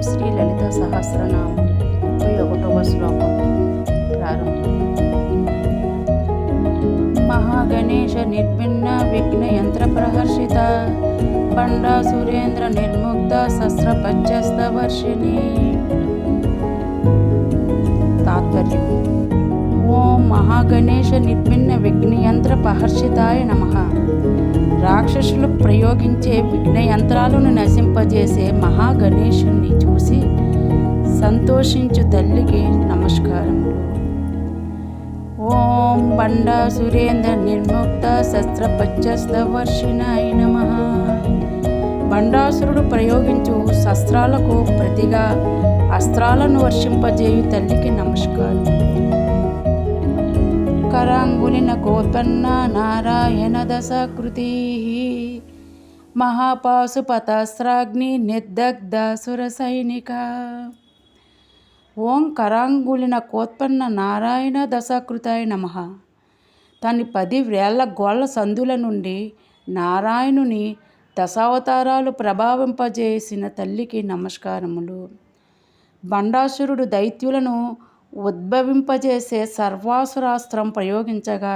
శ్రీ లలిత సహస్రనామం 31వ శ్లోకం ప్రారంభం. మహాగణేశ నిర్భిన్న విఘ్న యంత్ర ప్రహర్షిత బండా సురేంద్ర నిర్ముక్త శస్త్రపచ్చస్త వర్షిణి. తాత్పర్యం: ఓం మహాగణేశ నిర్భిన్న విఘ్నయంత్ర ప్రహర్షితాయ నమః. రాక్షసులు ప్రయోగించే విఘ్నయంత్రాలను నశింపజేసే మహాగణేశుణ్ణి చూసి సంతోషించు తల్లికి నమస్కారములు. ఓం బండా సురేంద్ర నిర్ముక్త శస్త్రపచ్చస్త వర్షిణాయ నమః. బండాసురుడు ప్రయోగించు శస్త్రాలకు ప్రతిగా అస్త్రాలను వర్షింపజేయు తల్లికి నమస్కారం. కరాంగులిన కోత్పన్న నారాయణ దశాకృతి మహాపాశుపతాస్త్రాగ్ని నిర్దగ్ధాసుర సైనిక. ఓం కరాంగులిన కోత్పన్న నారాయణ దశాకృతాయ నమః. తన 10 వేళ్ల గోళ్ల సందుల నుండి నారాయణుని దశావతారాలు ప్రభావింపజేసిన తల్లికి నమస్కారములు. బండాసురుడు దైత్యులను ఉద్భవింపజేసే సర్వాసురాస్త్రం ప్రయోగించగా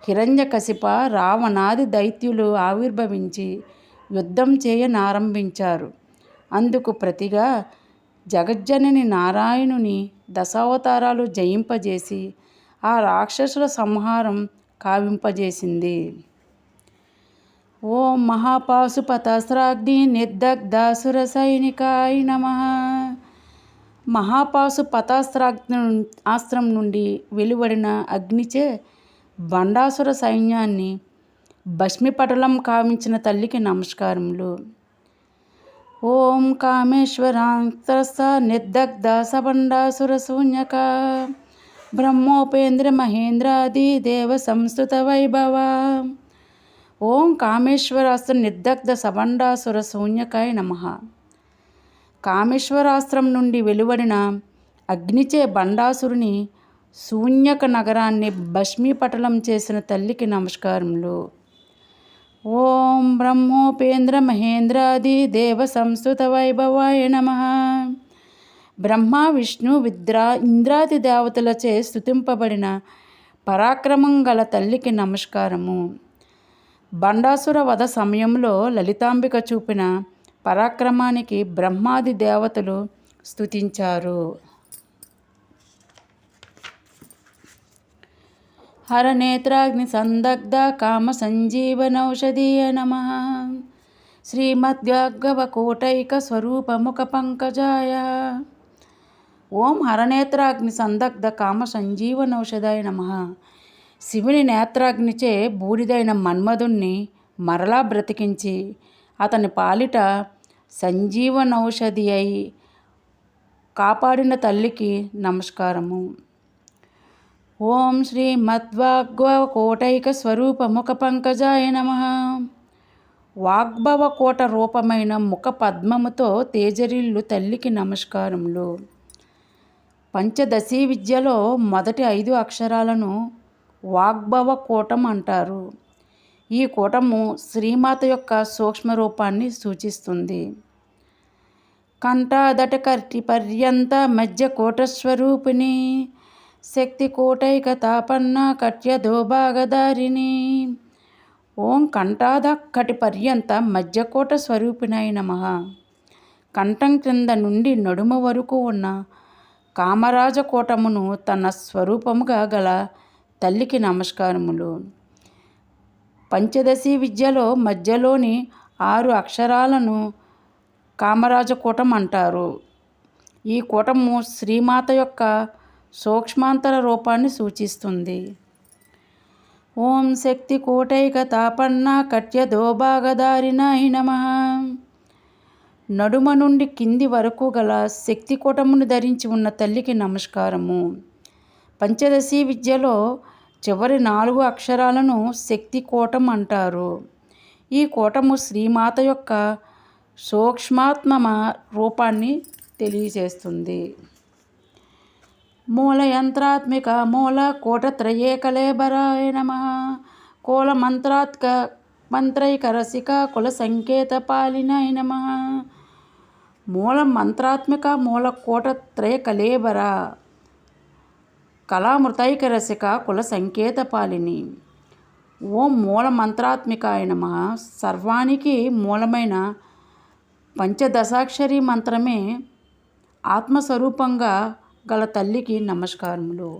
హిరణ్యకశిప రావణాది దైత్యులు ఆవిర్భవించి యుద్ధం చేయనారంభించారు. అందుకు ప్రతిగా జగజ్జనని నారాయణుని దశావతారాలు జయింపజేసి ఆ రాక్షసుల సంహారం కావింపజేసింది. ఓం మహాపాశుపతాస్త్రాగ్ని నిర్దగ్ధాసుర సైనికాయ నమః. మహాపాశుపతాస్త్రం నుండి వెలువడిన అగ్నిచే బండాసుర సైన్యాన్ని భస్మీపటలం కావించిన తల్లికి నమస్కారములు. ఓం కామేశ్వరాస్త్రస్థ నిర్దగ్ధ సబండాసుర శూన్యక బ్రహ్మోపేంద్ర మహేంద్రాది దేవ సంస్థుత వైభవ. ఓం కామేశ్వరాస్త్ర నిర్దగ్ధ సబండాసుర శూన్యకాయ నమః. కామేశ్వరాస్త్రం నుండి వెలువడిన అగ్నిచే బండాసురుని శూన్యక నగరాన్ని భస్మీపటలం చేసిన తల్లికి నమస్కారములు. ఓం బ్రహ్మోపేంద్ర మహేంద్రాది దేవ సంస్థుత వైభవాయ నమః. బ్రహ్మ విష్ణు ఇంద్రాది దేవతలచే స్తుతింపబడిన పరాక్రమం గల తల్లికి నమస్కారము. బండాసుర వధ సమయంలో లలితాంబిక చూపిన పరాక్రమానికి బ్రహ్మాది దేవతలు స్తుతించారు. హరనేత్రాగ్ని సందగ్ధ కామ సంజీవనౌషధీయ నమః. శ్రీమద్భగవకోటైక స్వరూపముఖ పంకజాయ. ఓం హరనేత్రాగ్ని సందగ్ధ కామ సంజీవనౌషధాయ నమః. శివుని నేత్రాగ్నిచే బూడిదైన మన్మధుణ్ణి మరలా బ్రతికించి అతని పాలిట సంజీవనౌషధి అయి కాపాడిన తల్లికి నమస్కారము. ఓం శ్రీ మద్వాగ్భవకోటైక స్వరూపముఖ పంకజాయ నమః. వాగ్భవకోట రూపమైన ముఖ పద్మముతో తేజరిల్లు తల్లికి నమస్కారములు. పంచదశీ విద్యలో మొదటి 5 అక్షరాలను వాగ్భవకోటం అంటారు. ఈ కూటము శ్రీమాత యొక్క సూక్ష్మ రూపాన్ని సూచిస్తుంది. కంఠాదట కర్టి పర్యంత మధ్య కోటస్వరూపిణి శక్తి కోటైక తాపన్న కట్యధోభాగధారిణి. ఓం కంఠాద కటి పర్యంత మధ్యకోట స్వరూపిణాయ నమః. కంఠం క్రింద నుండి నడుమ వరకు ఉన్న కామరాజకోటమును తన స్వరూపముగా గల తల్లికి నమస్కారములు. పంచదశీ విద్యలో మధ్యలోని 6 అక్షరాలను కామరాజకూటం అంటారు. ఈ కూటము శ్రీమాత యొక్క సూక్ష్మాంతర రూపాన్ని సూచిస్తుంది. ఓం శక్తి కోటైక తాపన్న కట్యధోభాగధారిణాయ నమః. నడుమ నుండి కింది వరకు గల శక్తి కూటమును ధరించి ఉన్న తల్లికి నమస్కారము. పంచదశీ విద్యలో చివరి 4 అక్షరాలను శక్తి కోటం అంటారు. ఈ కోటము శ్రీమాత యొక్క సూక్ష్మాత్మ రూపాన్ని తెలియజేస్తుంది. మూలయంత్రాత్మిక మూల కోటత్రయే కళేబరాయ నమః. కోల మంత్రైక రసిక కుల సంకేత పాలినాయ నమః. మూల మంత్రాత్మిక మూల కోటత్రయ కలేబర కళామృతైక రసిక కుల సంకేత పాలిని. ఓం మూల మంత్రాత్మికాయ నమః. సర్వానికి మూలమైన పంచదశాక్షరి మంత్రమే ఆత్మస్వరూపంగా గల తల్లికి నమస్కారములు.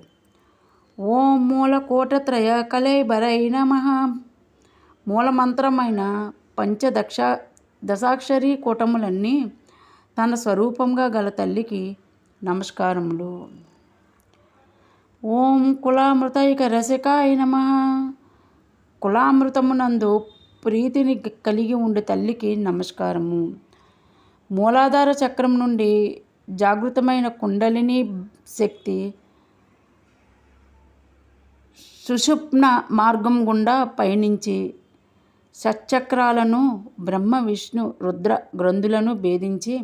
ఓం మూల కోటత్రయ కళేబరై నమః. మూలమంత్రమైన దశాక్షరి కూటములన్నీ తన స్వరూపంగా గల తల్లికి నమస్కారములు. ఓం కులామృతైక రసికాయ నమః. కులామృతమునందు ప్రీతిని కలిగి ఉండే తల్లికి నమస్కారము. మూలాధార చక్రం నుండి జాగృతమైన కుండలిని శక్తి సుషుప్న మార్గం గుండా పయనించి షట్చక్రాలను బ్రహ్మ విష్ణు రుద్ర గ్రంథులను భేదించి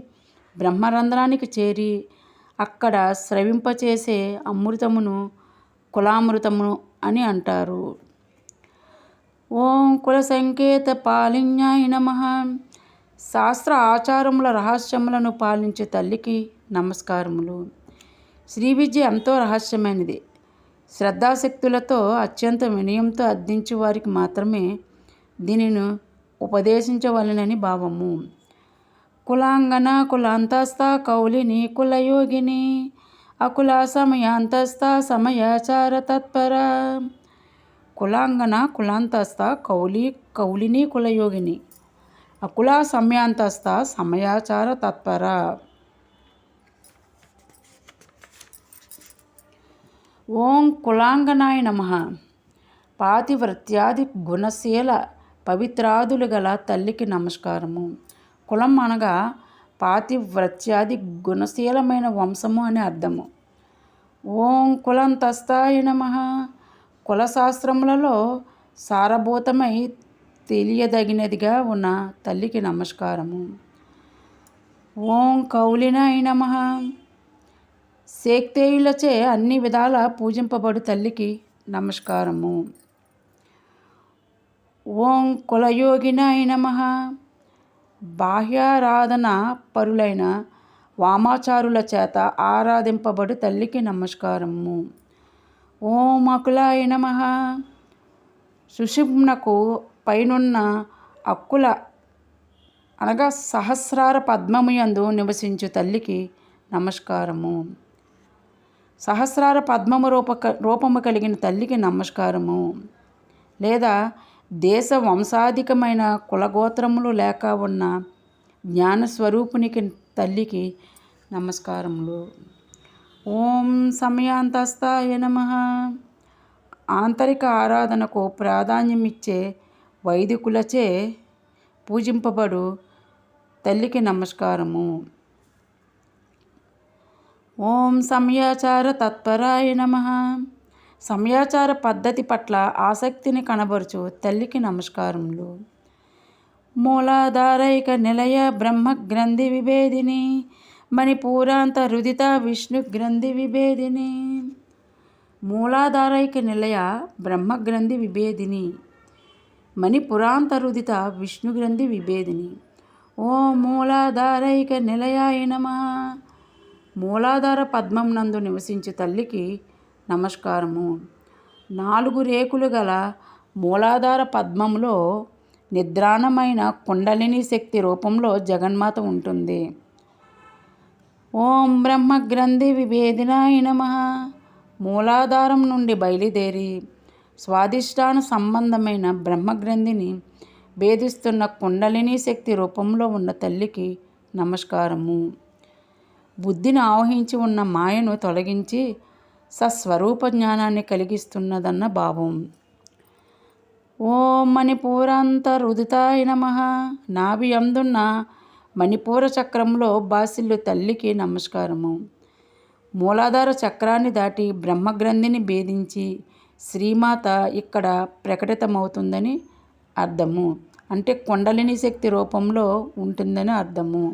బ్రహ్మరంధ్రానికి చేరి అక్కడ స్రవింపచేసే అమృతమును కులామృతము అని అంటారు. ఓం కుల సంకేత పాలిన్యాయ నమః. శాస్త్ర ఆచారముల రహస్యములను పాలించే తల్లికి నమస్కారములు. శ్రీ విద్య ఎంతో రహస్యమైనది. శ్రద్ధాశక్తులతో అత్యంత వినయంతో అర్థించే వారికి మాత్రమే దీనిని ఉపదేశించవలెనని భావము. కులాంగన కులాంతస్థ కౌలిని కులయోగిని అకుల సమయాంతస్థ సమయాచార తత్పర. కులాంగన కులాంతస్థ కౌలిని కులయోగిని అకుల సమయాంతస్థ సమయాచార తత్పర. ఓం కులాంగనాయ నమః. పాతివ్రత్యాది గుణశీల పవిత్రాదులు గల తల్లికి నమస్కారము. కులం అనగా పాతివ్రత్యాది గుణశీలమైన వంశము అని అర్థము. ఓం కులంతస్థాయ నమః. కులశాస్త్రములలో సారభూతమై తెలియదగినదిగా ఉన్న తల్లికి నమస్కారము. ఓం కౌలినాయ నమః. శక్తేయులచే అన్ని విధాల పూజింపబడు తల్లికి నమస్కారము. ఓం కులయోగినాయ నమః. బాహ్యారాధన పరులైన వామాచారుల చేత ఆరాధింపబడు తల్లికి నమస్కారము. ఓం అకులాయ నమః. సుషుమ్నకు పైనున్న అక్కుల అనగా సహస్రార పద్మముయందు నివసించు తల్లికి నమస్కారము. సహస్రార పద్మము రూపము కలిగిన తల్లికి నమస్కారము. లేదా దేశ వంశాధికమైన కులగోత్రములు లేక ఉన్న జ్ఞానస్వరూపునికి తల్లికి నమస్కారములు. ఓం సమయాంతస్థాయ నమః. ఆంతరిక ఆరాధనకు ప్రాధాన్యమిచ్చే వైదికులచే పూజింపబడు తల్లికి నమస్కారము. ఓం సమయాచార తత్పరాయ నమః. సమయాచార పద్ధతి పట్ల ఆసక్తిని కనబరుచు తల్లికి నమస్కారములు. మూలాధారైక నిలయ బ్రహ్మ గ్రంథి విభేదిని మణిపూరాంత రుదిత విష్ణు గ్రంథి విభేదిని. మూలాధారైక నిలయ బ్రహ్మ గ్రంథి విభేదిని మణిపురాంత రుదిత విష్ణు గ్రంథి విభేదిని. ఓం మూలాధారైక నిలయాయ నమః. మూలాధార పద్మం నందు నివసించే తల్లికి నమస్కారము. 4 రేకులు గల మూలాధార పద్మంలో నిద్రాణమైన కుండలిని శక్తి రూపంలో జగన్మాత ఉంటుంది. ఓం బ్రహ్మగ్రంథి విభేదినాయ నమః. మూలాధారం నుండి బయలుదేరి స్వాదిష్టాన సంబంధమైన బ్రహ్మగ్రంథిని భేదిస్తున్న కుండలిని శక్తి రూపంలో ఉన్న తల్లికి నమస్కారము. బుద్ధిని ఆవహించి ఉన్న మాయను తొలగించి సస్వరూప జ్ఞానాన్ని కలిగిస్తున్నదన్న భావం. ఓం మణిపూరాంత రుదితాయ నమః. నాభి అందున్న మణిపూర చక్రంలో బాసిల్లు తల్లికి నమస్కారము. మూలాధార చక్రాన్ని దాటి బ్రహ్మగ్రంథిని భేదించి శ్రీమాత ఇక్కడ ప్రకటితమవుతుందని అర్థము. అంటే కుండలిని శక్తి రూపంలో ఉంటుందని అర్థము.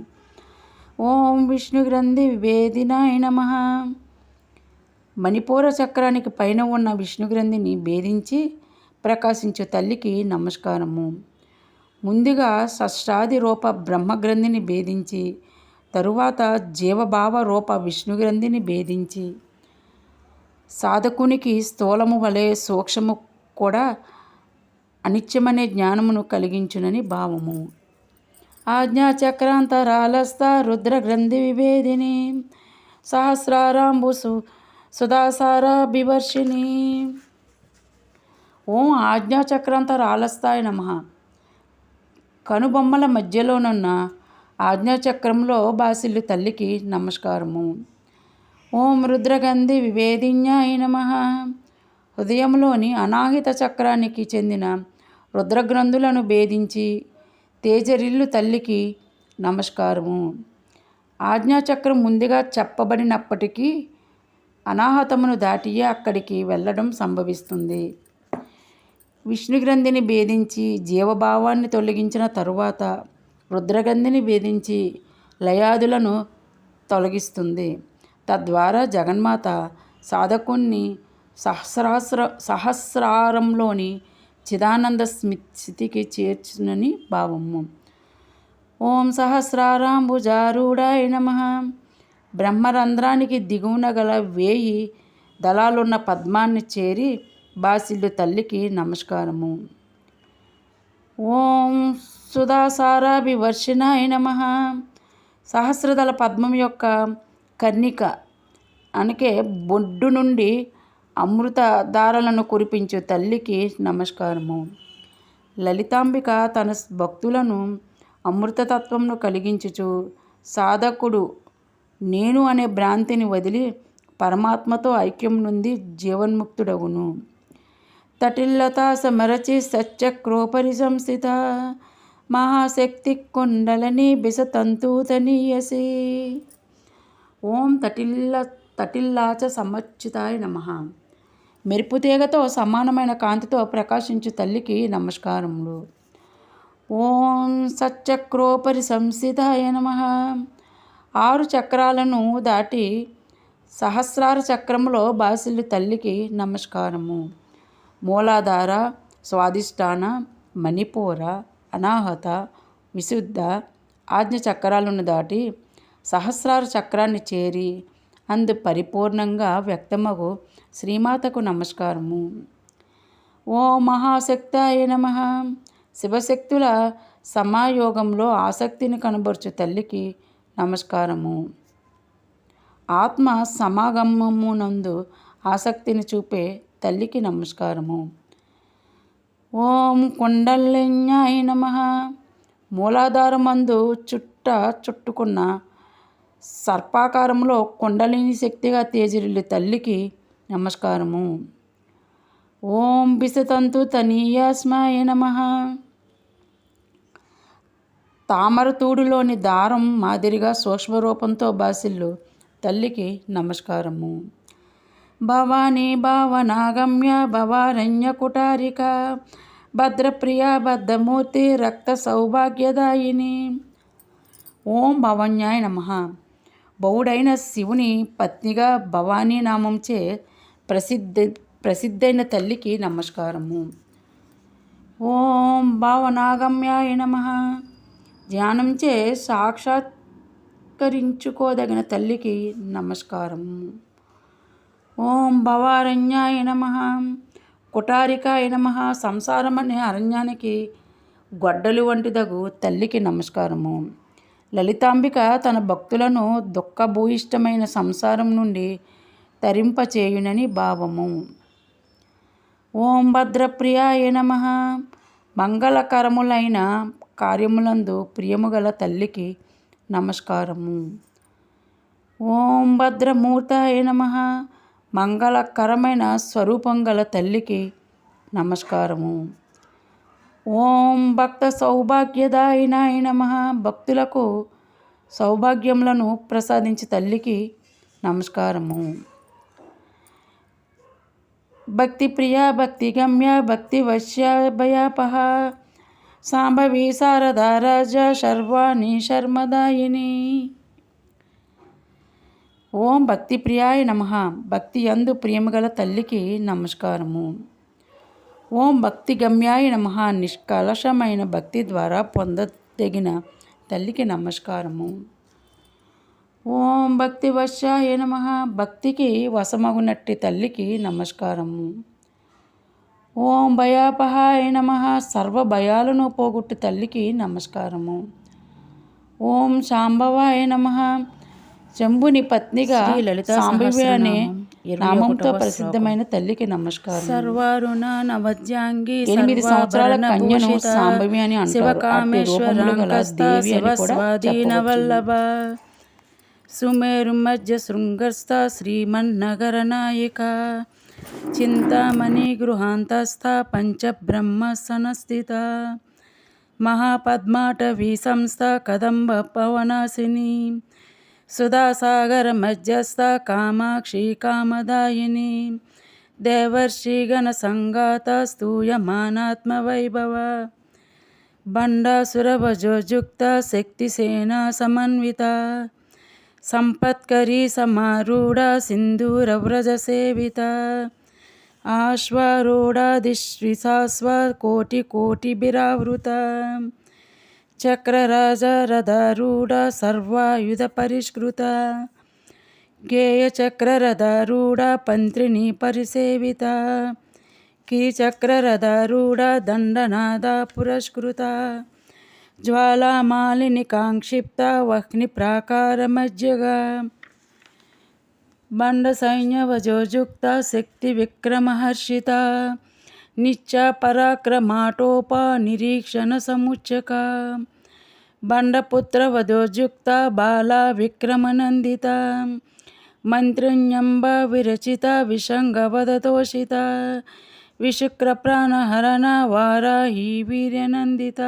ఓం విష్ణు గ్రంథి విభేదినాయ నమః. మణిపూర చక్రానికి పైన ఉన్న విష్ణు గ్రంథిని భేదించి ప్రకాశించే తల్లికి నమస్కారము. ముందుగా షష్టాది రూప బ్రహ్మగ్రంథిని భేదించి తరువాత జీవభావ రూప విష్ణుగ్రంథిని భేదించి సాధకునికి స్థూలము వలె సూక్ష్మము కూడా అనిత్యమనే జ్ఞానమును కలిగించునని భావము. ఆజ్ఞాచక్రాంతరాలస్థ రుద్రగ్రంథి విభేదిని సహస్రారాంబు సుధాసారాభివర్షిణి. ఓం ఆజ్ఞాచక్రాంతరాలస్థాయ నమః. కనుబొమ్మల మధ్యలోనున్న ఆజ్ఞాచక్రంలో బాసిల్లు తల్లికి నమస్కారము. ఓం రుద్రగంధి విభేదిన్యాయ నమః. హృదయంలోని అనాహిత చక్రానికి చెందిన రుద్రగ్రంథులను భేదించి తేజరిల్లు తల్లికి నమస్కారము. ఆజ్ఞాచక్రం ముందుగా చెప్పబడినప్పటికీ అనాహతమును దాటియే అక్కడికి వెళ్ళడం సంభవిస్తుంది. విష్ణుగ్రంథిని భేదించి జీవభావాన్ని తొలగించిన తరువాత రుద్రగ్రంథిని భేదించి లయాదులను తొలగిస్తుంది. తద్వారా జగన్మాత సాధకుణ్ణి సహస్రారంలోని చిదానంద స్థితికి చేర్చునని భావము. ఓం సహస్రారాంబుజారూఢాయ నమః. బ్రహ్మరంధ్రానికి దిగువన గల 1000 దళాలున్న పద్మాన్ని చేరి బాసిల్లు తల్లికి నమస్కారము. ఓం సుధాసారాభివర్షిణాయ నమః. సహస్రదళ పద్మం యొక్క కర్ణిక అనకే బొడ్డు నుండి అమృత ధారలను కురిపించు తల్లికి నమస్కారము. లలితాంబిక తన భక్తులను అమృతతత్వంను కలిగించుచు సాధకుడు నేను అనే భ్రాంతిని వదిలి పరమాత్మతో ఐక్యం నుండి జీవన్ముక్తుడగును. తటిల్లతా సమరచి సచ్చక్రోపరి సంస్థిత మహాశక్తి కుండలని బిసతంతూతనీయసి. ఓం తటిల్లాచ సమర్చితాయ నమః. మెరుపుతీగతో సమానమైన కాంతితో ప్రకాశించు తల్లికి నమస్కారములు. ఓం సచ్చక్రోపరి సంస్థితాయ నమః. 6 చక్రాలను దాటి సహస్రార చక్రములో బాసిల్లు తల్లికి నమస్కారము. మూలాధార, స్వాదిష్టాన, మణిపూర, అనాహత, విశుద్ధ, ఆజ్ఞ చక్రాలను దాటి సహస్రార చక్రాన్ని చేరి అందు పరిపూర్ణంగా వ్యక్తమగు శ్రీమాతకు నమస్కారము. ఓ మహాశక్తాయ నమః. శివశక్తుల సమాయోగంలో ఆసక్తిని కనబరుచు తల్లికి నమస్కారము. ఆత్మ సమాగమమునందు ఆసక్తిని చూపే తల్లికి నమస్కారము. ఓం కుండలిన్యాయ నమః. మూలాధారమందు చుట్టుకున్న సర్పాకారంలో కుండలిని శక్తిగా తేజరిల్లు తల్లికి నమస్కారము. ఓం బిసతంతు తనీయాస్మాయ నమః. తామరతూడులోని దారం మాదిరిగా సూక్ష్మరూపంతో బాసిల్లు తల్లికి నమస్కారము. భవానీ భావనాగమ్య భవారణ్య కుటారిక భద్రప్రియ బద్ధమూర్తి రక్త సౌభాగ్యదాయిని. ఓం భవన్యాయ నమః. బౌడైన శివుని పత్నిగా భవానీ నామంచే ప్రసిద్ధైన తల్లికి నమస్కారము. ఓం భావనాగమ్యాయ నమః. ధ్యానంచే సాక్షాత్కరించుకోదగిన తల్లికి నమస్కారము. ఓం భవారణ్యాయ నమః. కుటారికాయ నమః. సంసారం అనే అరణ్యానికి గొడ్డలు వంటిదగు తల్లికి నమస్కారము. లలితాంబిక తన భక్తులను దుఃఖభూయిష్టమైన సంసారం నుండి తరింపచేయునని భావము. ఓం భద్రప్రియాయ నమః. మంగళకరములైన కార్యములందు ప్రియముగల తల్లికి నమస్కారము. ఓం భద్రమూర్తాయ నమః. మంగళకరమైన స్వరూపం గల తల్లికి నమస్కారము. ఓం భక్త సౌభాగ్యదాయినాయ నమః. భక్తులకు సౌభాగ్యములను ప్రసాదించే తల్లికి నమస్కారము. భక్తి ప్రియ భక్తి గమ్య భక్తి వశ్య భయాపహ సాంభవి శారదా రాజ శర్వాణి శర్మదాయిని. ఓం భక్తి ప్రియాయ నమః. భక్తి యందు ప్రియముగల తల్లికి నమస్కారము. ఓం భక్తి గమ్యాయ నమః. నిష్కలషమైన భక్తి ద్వారా పొందదగిన తల్లికి నమస్కారము. ఓం భక్తి వశ్యాయ నమ. భక్తికి వశమగునట్టి తల్లికి నమస్కారము. ఓం భయాపహాయ నమ. సర్వ భయాలను పోగొట్టు తల్లికి నమస్కారము. ఓం శాంభవాయ నమ. శంభుని పత్నిగా సాంబవి అనే నామంతో ప్రసిద్ధమైన తల్లికి నమస్కారం. సర్వారుణ నవద్యాంగి 8 సంవత్సరాల కన్యను సాంబవి అని అంటారు. శివకామేశ్వరాంకస్వాదీనవల్లభ సుమేరుమధ్య శృంగస్థ శ్రీమన్నగర నాయిక చింతామణి గృహాంతస్థ పంచబ్రహ్మ సనస్థిత మహాపద్మాటవీ సంస్థ కదంబ పవనాశిని సుధాసాగర మధ్యస్థ కామాక్షి కామదాయిని దేవర్షిగణ సంగాత స్తూయమానాత్మవైభవ బండాసురభజోజుక్త శక్తిసేనా సమన్విత సంపత్కరీ సమారూఢ సింధూరవ్రజ సేవిత ఆశ్వారూఢాదిశ్విశాశ్వ కోటి కోటిభిరావృత చక్రరాజరథారూఢ సర్వాయుధ పరిష్కృత గేయచక్రరథారూఢ పంత్రిణీ పరిసేవిత కిరిచక్రరథారూఢ దండనాద పురస్కృత జ్వాలామాలిని కాంక్షిప్త వహ్ని ప్రాకారమజ్జగా బండ సైన్యవజోజుక్త శక్తి విక్రమహర్షిత నిత్య పరాక్రమాటోప నిరీక్షణ సముచ్చక బండపుత్ర వధోజుక్త బాల విక్రమనందిత మంత్రిణ్యంబ విరచిత విషంగవదతోషిత విశుక్ర ప్రాణహరణ వారాహి వీర్యనందిత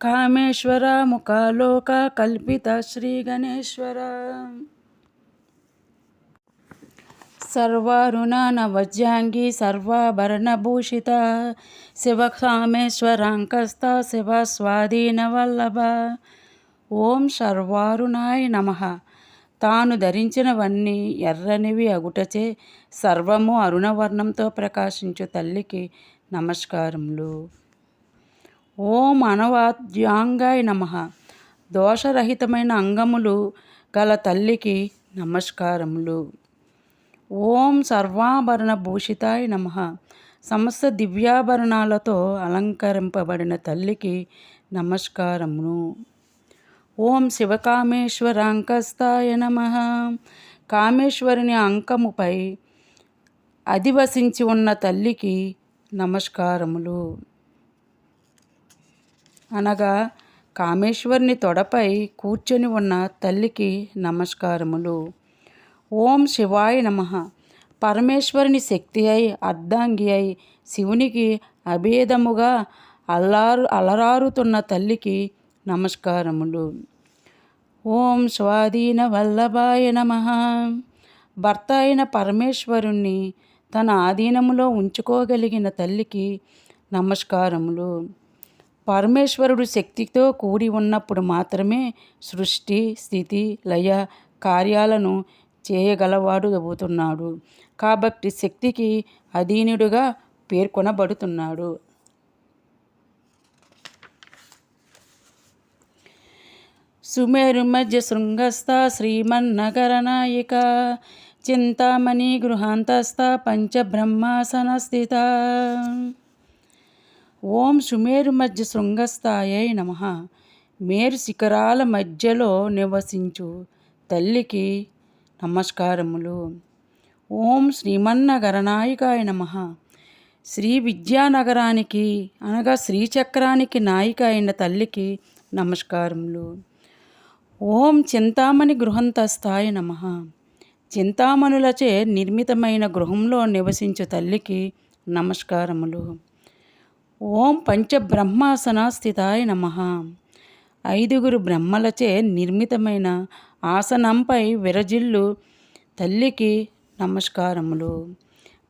కామేశ్వర ముఖాలోక కల్పిత శ్రీ గణేశ్వర సర్వారుణ నవజ్యాంగి సర్వాభరణభూషిత శివకామేశ్వరాంకస్థ శివ స్వాధీనవల్లభ. ఓం సర్వారుణాయ నమ. తాను ధరించినవన్నీ ఎర్రనివి అగుటచే సర్వము అరుణవర్ణంతో ప్రకాశించు తల్లికి నమస్కారములు. ఓం అనవాద్యాంగాయ నమ. దోషరహితమైన అంగములు గల తల్లికి నమస్కారములు. ఓం సర్వాభరణ భూషితాయ నమ. సమస్త దివ్యాభరణాలతో అలంకరింపబడిన తల్లికి నమస్కారమును. ఓం శివకామేశ్వరాంకస్థాయ నమ. కామేశ్వరుని అంకముపై అధివసించి ఉన్న తల్లికి నమస్కారములు. అనగా కామేశ్వరుని తొడపై కూర్చొని ఉన్న తల్లికి నమస్కారములు. ఓం శివాయ నమ. పరమేశ్వరుని శక్తి అయి అర్ధాంగి అయి శివునికి అభేదముగా అలరారుతున్న తల్లికి నమస్కారములు. ఓం స్వాధీన వల్లభాయ నమ. భర్త అయిన పరమేశ్వరుణ్ణి తన ఆధీనములో ఉంచుకోగలిగిన తల్లికి నమస్కారములు. పరమేశ్వరుడు శక్తితో కూడి ఉన్నప్పుడు మాత్రమే సృష్టి స్థితి లయ కార్యాలను చేయగలవాడు అవుతున్నాడు. కాబట్టి శక్తికి అధీనుడుగా పేర్కొనబడుతున్నాడు. సుమేరు మధ్య శృంగస్థ శ్రీమన్నగర నాయిక చింతామణి గృహాంతస్థ పంచబ్రహ్మాసనస్థిత. ఓం సుమేరు మధ్య శృంగస్థాయై నమ. మేరు శిఖరాల మధ్యలో నివసించు తల్లికి నమస్కారములు. ఓం శ్రీమన్నగరనాయికాయ నమ. శ్రీ విద్యానగరానికి అనగా శ్రీచక్రానికి నాయిక అయిన తల్లికి నమస్కారములు. ఓం చింతామణి గృహంతస్థాయ నమ. చింతామణులచే నిర్మితమైన గృహంలో నివసించు తల్లికి నమస్కారములు. ఓం పంచబ్రహ్మాసన స్థితాయ నమ. 5 బ్రహ్మలచే నిర్మితమైన ఆసనంపై విరజిల్లు తల్లికి నమస్కారములు.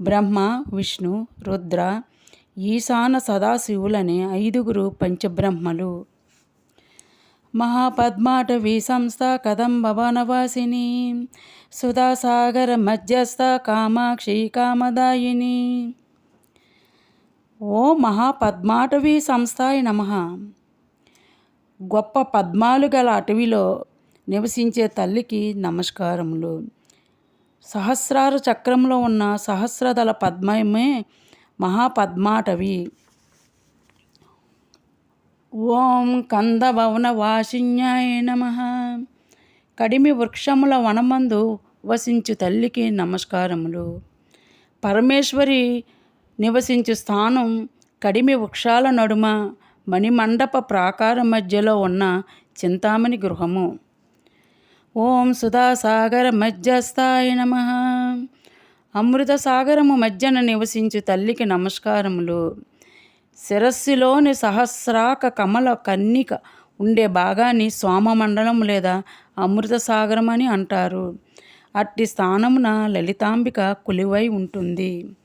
బ్రహ్మ విష్ణు రుద్ర ఈశాన సదాశివులనే 5 పంచబ్రహ్మలు. మహాపద్మాటవీ సంస్థ కదంబవనవాసిని సుధాసాగర మధ్యస్థ కామాక్షి కామదాయిని. ఓ మహాపద్మాటవీ సంస్థాయ నమ. గొప్ప పద్మాలు గల అటవిలో నివసించే తల్లికి నమస్కారములు. సహస్రార చక్రంలో ఉన్న సహస్రదళ పద్మమే మహాపద్మాటవి. ఓం కందభవన వాసిన్యాయ నమః. కడిమి వృక్షముల వనమందు వసించు తల్లికి నమస్కారములు. పరమేశ్వరి నివసించు స్థానం కడిమి వృక్షాల నడుమ మణిమండప ప్రాకార మధ్యలో ఉన్న చింతామణి గృహము. ఓం సుధాసాగర మధ్యస్థాయ నమః. అమృత సాగరము మధ్యన నివసించు తల్లికి నమస్కారములు. శిరస్సులోని సహస్రాక కమల కన్నిక ఉండే భాగాన్ని సోమమండలం లేదా అమృత సాగరం అని అంటారు. అట్టి స్థానమున లలితాంబిక కొలువై ఉంటుంది.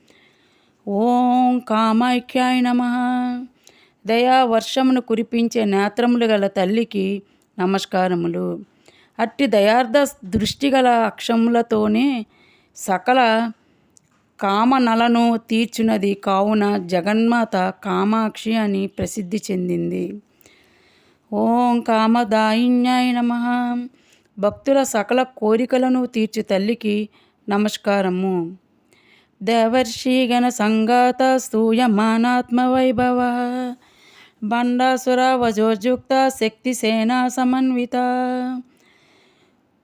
ఓం కామాఖ్యాయ నమః. దయా వర్షమును కురిపించే నేత్రములు గల తల్లికి నమస్కారములు. అట్టి దయార్థ దృష్టి గల అక్షములతోనే సకల కామనలను తీర్చునది కావున జగన్మాత కామాక్షి అని ప్రసిద్ధి చెందింది. ఓం కామదాయిన్యాయ నమః. భక్తుల సకల కోరికలను తీర్చు తల్లికి నమస్కారము. దేవర్షి గణ సంగాత స్తూయమానాత్మ వైభవ బండాసుర వజోజుక్త శక్తి సేనా సమన్విత.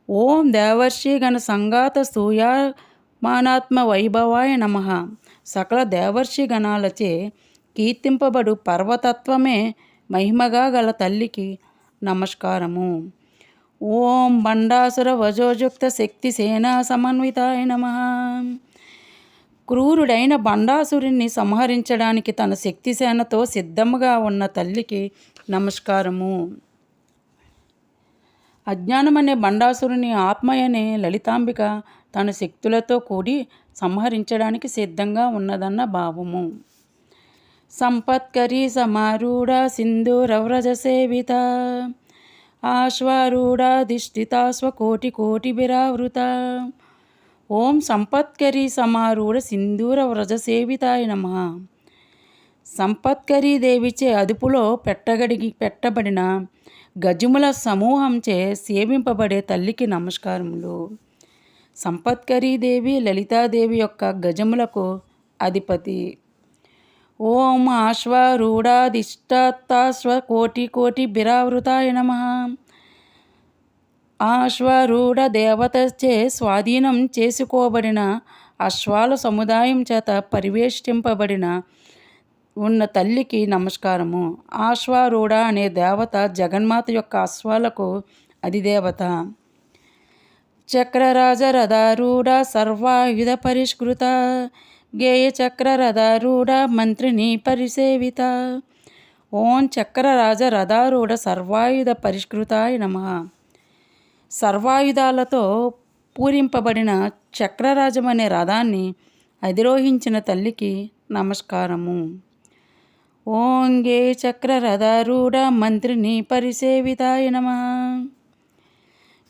ఓం దేవర్షి గణ సంగాత స్తూయమానాత్మ వైభవాయ నమః. సకల దేవర్షి గణాలచే కీర్తింపబడు పర్వతత్వమే మహిమగా గల తల్లికి నమస్కారము. ఓం బండాసుర వజోజుక్త శక్తి సేనా సమన్వితాయ నమః. క్రూరుడైన బండాసురుణ్ణి సంహరించడానికి తన శక్తి సేనతో సిద్ధముగా ఉన్న తల్లికి నమస్కారము. అజ్ఞానమనే బండాసురుని ఆత్మయనే లలితాంబిక తన శక్తులతో కూడి సంహరించడానికి సిద్ధంగా ఉన్నదన్న భావము. సంపత్కరీ సమారూఢ సింధూరవ్రజ సేవిత ఆశ్వారూఢాధిష్ఠిత స్వకోటి కోటి విరావృత. ఓం సంపత్కరీ సమారూఢ సింధూర వ్రజ సేవితాయ నమః. సంపత్కరీ దేవిచే అదుపులో పెట్టబడిన గజముల సమూహంచే సేవింపబడే తల్లికి నమస్కారములు. సంపత్కరీ దేవి లలితాదేవి యొక్క గజములకు అధిపతి. ఓం ఆశ్వారూఢాధిష్ఠిత కోటి కోటి బిరావృతాయ నమః. ఆశ్వారూఢ దేవతచే స్వాధీనం చేసుకోబడిన అశ్వాల సముదాయం చేత పరివేష్టింపబడిన ఉన్న తల్లికి నమస్కారము. ఆశ్వారూఢ అనే దేవత జగన్మాత యొక్క అశ్వాలకు అధిదేవత. చక్రరాజ రథారూఢ సర్వాయుధ పరిష్కృత గేయ చక్రరథారూఢ మంత్రిని పరిసేవిత. ఓం చక్రరాజ రథారూఢ సర్వాయుధ పరిష్కృతాయ నమః. సర్వాయుధాలతో పూరింపబడిన చక్రరాజం అనే రథాన్ని అధిరోహించిన తల్లికి నమస్కారము. ఓం గే చక్రరథారూఢ మంత్రిని పరిసేవితాయ నమః.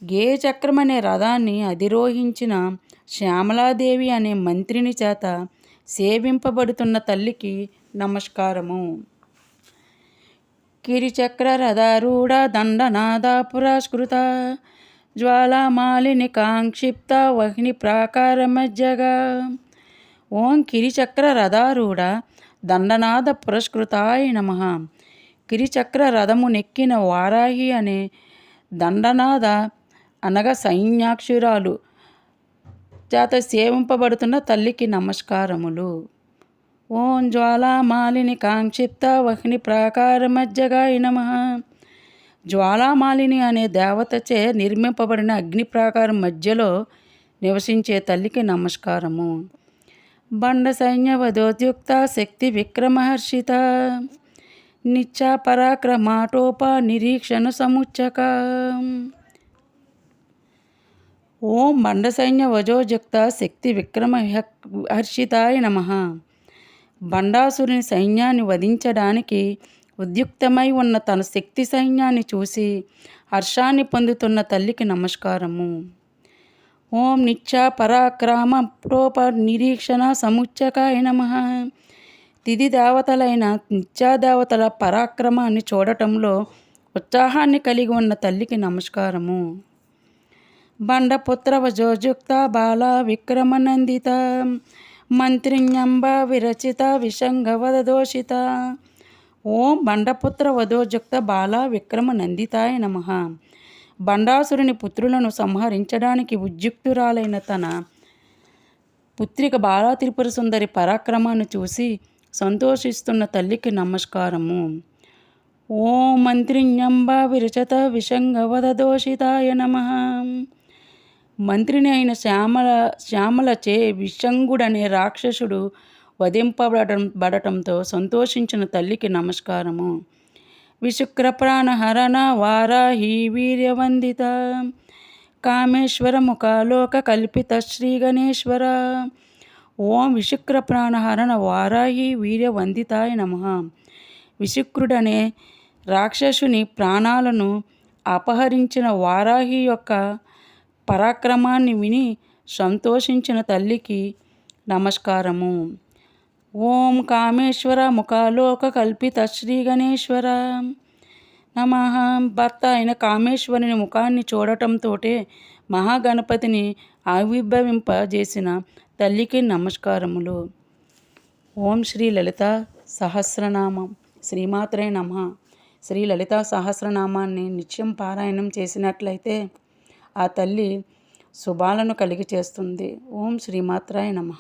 గే చక్రం అనే రథాన్ని అధిరోహించిన శ్యామలాదేవి అనే మంత్రిని చేత సేవింపబడుతున్న తల్లికి నమస్కారము. కిరిచక్రరథారూఢ దండనాద పురస్కృత జ్వాలామాలిని కాంక్షిప్త వహ్ని ప్రాకార మధ్యగా. ఓం కిరిచక్ర రథారూఢ దండనాద పురస్కృతాయ నమః. కిరిచక్ర రథము నెక్కిన వారాహి అనే దండనాద అనగా సైన్యాక్షురాలు చేత సేవింపబడుతున్న తల్లికి నమస్కారములు. ఓం జ్వాలామాలిని కాంక్షిప్త వహ్ని ప్రాకార మధ్యగాయ నమః. జ్వాలామాలిని అనే దేవతచే నిర్మింపబడిన అగ్ని ప్రాకారం మధ్యలో నివసించే తల్లికి నమస్కారము. బండ సైన్య వధోద్యుక్త శక్తి విక్రమహర్షిత నిత్య పరాక్రమాటోప నిరీక్షణ సముచ్చక. ఓం బండ సైన్య వజోజుక్త శక్తి విక్రమ హర్షితాయ నమః. బండాసురుని సైన్యాన్ని వధించడానికి ఉద్యుక్తమై ఉన్న తన శక్తి సైన్యాన్ని చూసి హర్షాన్ని పొందుతున్న తల్లికి నమస్కారము. ఓం నిత్య పరాక్రమ ప్రోప నిరీక్షణ సముచ్చకాయ నమః. తిథి దేవతలైన నిత్యాదేవతల పరాక్రమాన్ని చూడటంలో ఉత్సాహాన్ని కలిగి ఉన్న తల్లికి నమస్కారము. బండపుత్రవజోజుక్త బాల విక్రమనందిత మంత్రిణ్యంబ విరచిత విషంగవదోషిత. ఓం బండపుత్ర వధోజుక్త బాల విక్రమనందితాయ నమః. బండాసురుని పుత్రులను సంహరించడానికి ఉద్యుక్తురాలైన తన పుత్రిక బాలా త్రిపుర సుందరి పరాక్రమాన్ని చూసి సంతోషిస్తున్న తల్లికి నమస్కారము. ఓం మంత్రిణ్యంబ విరచత విషంగవదోషితాయ నమః. మంత్రిని అయిన శ్యామలచే విషంగుడనే రాక్షసుడు వధింపబడటంతో సంతోషించిన తల్లికి నమస్కారము. విశుక్ర ప్రాణహరణ వారాహి వీర్యవందిత కామేశ్వర ముఖాలోక కల్పిత శ్రీ గణేశ్వర. ఓం విశుక్ర ప్రాణహరణ వారాహి వీర్యవందితాయ నమః. విశుక్రుడనే రాక్షసుని ప్రాణాలను అపహరించిన వారాహి యొక్క పరాక్రమాన్ని విని సంతోషించిన తల్లికి నమస్కారము. ఓం కామేశ్వర ముఖాలోక కల్పిత శ్రీ గణేశ్వర నమః. భర్త అయిన కామేశ్వరుని ముఖాన్ని చూడటంతోటే మహాగణపతిని ఆవిర్భవింపజేసిన తల్లికి నమస్కారములు. ఓం శ్రీ లలిత సహస్రనామం. శ్రీమాత్రే నమః. శ్రీ లలితా సహస్రనామాన్ని నిత్యం పారాయణం చేసినట్లయితే ఆ తల్లి శుభాలను కలిగి చేస్తుంది. ఓం శ్రీమాత్రాయ నమః.